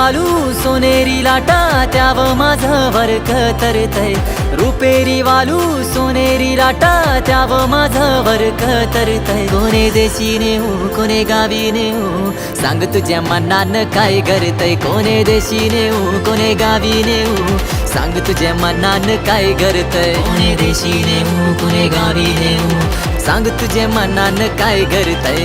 वालू सोनेरी लाटा त्याव माझं वरक तरतय. रुपेरी वालू सोनेरी लाटा त्याव माझं वरक तरतय. कोणे देशी नेऊ कोणे गावी नेऊ सांग तुझ्या मनानं काय करतय. कोणे देशी नेऊ कोणे गावी नेऊ सांग तुझ्या मनानं काय करतय. कोणे देशी नेऊ कोणे गावी नेऊ सांग तुझ्या मनानं काय करतय.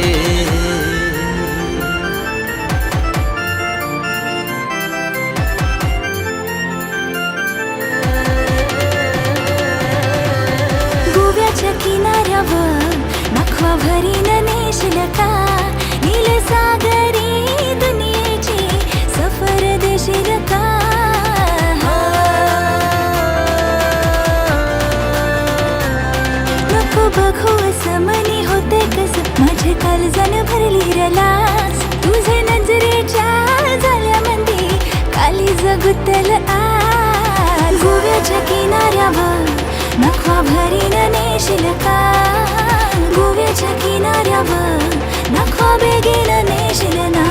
किनाऱ्यावर नखवा भरीन नेशील का नील सागरी दुनियेची सफर देशील का. नको बघू असं मनी होते कस माझे काळजान भरली रलास. तुझे नजरेच्या झाल्यामध्ये काली जगुतल आज. गोव्याच्या किनाऱ्यावर नखवा भरीन नेशील का. गोव्याच्या किनाऱ्यावर नखवा बेगीन नेशील ना.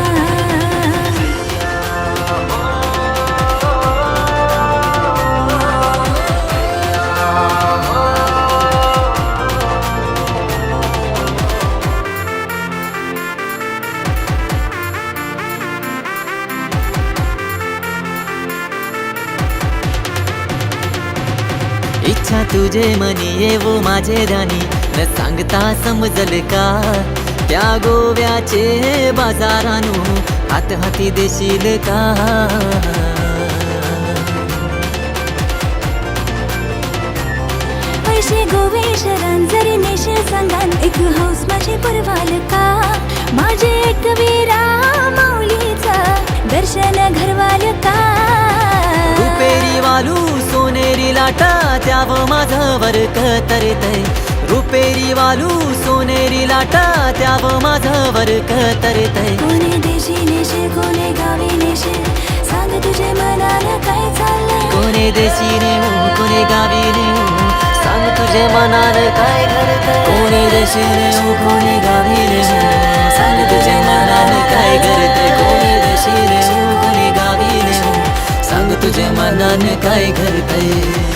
इच्छा तुझे मनी येवो माझे राणी न सांगता समजल का. त्या गोव्याचे बाजारानू हात हाती देशील का. पैसे गोवेशरान जरी नेशील सांगान एक हौस माझे पुरवाल का. माझे एक वीरा माऊलीचा दर्शन घरवाल का. रुपेरी वालू सोनेरी लाटा त्याव माझं वरक तरतय. रुपेरी वालू सोनेरी लाटा त्याव माझं वरक तरतय. कोणे देशी नेशील कोणे गावी नेशील सांग तुझे मनाला काय चाललंय. कोणे देशी नेऊ कोणे गावी नेऊ सांग तुझे मनानं काय करतय. कोणे देशी नेऊ कोणे गावी नेऊ सांग तुझे मनानं काय करतय. कोणे देशी नेऊ कोणे गावी नेऊ सांग तुझे मनानं काय करतय.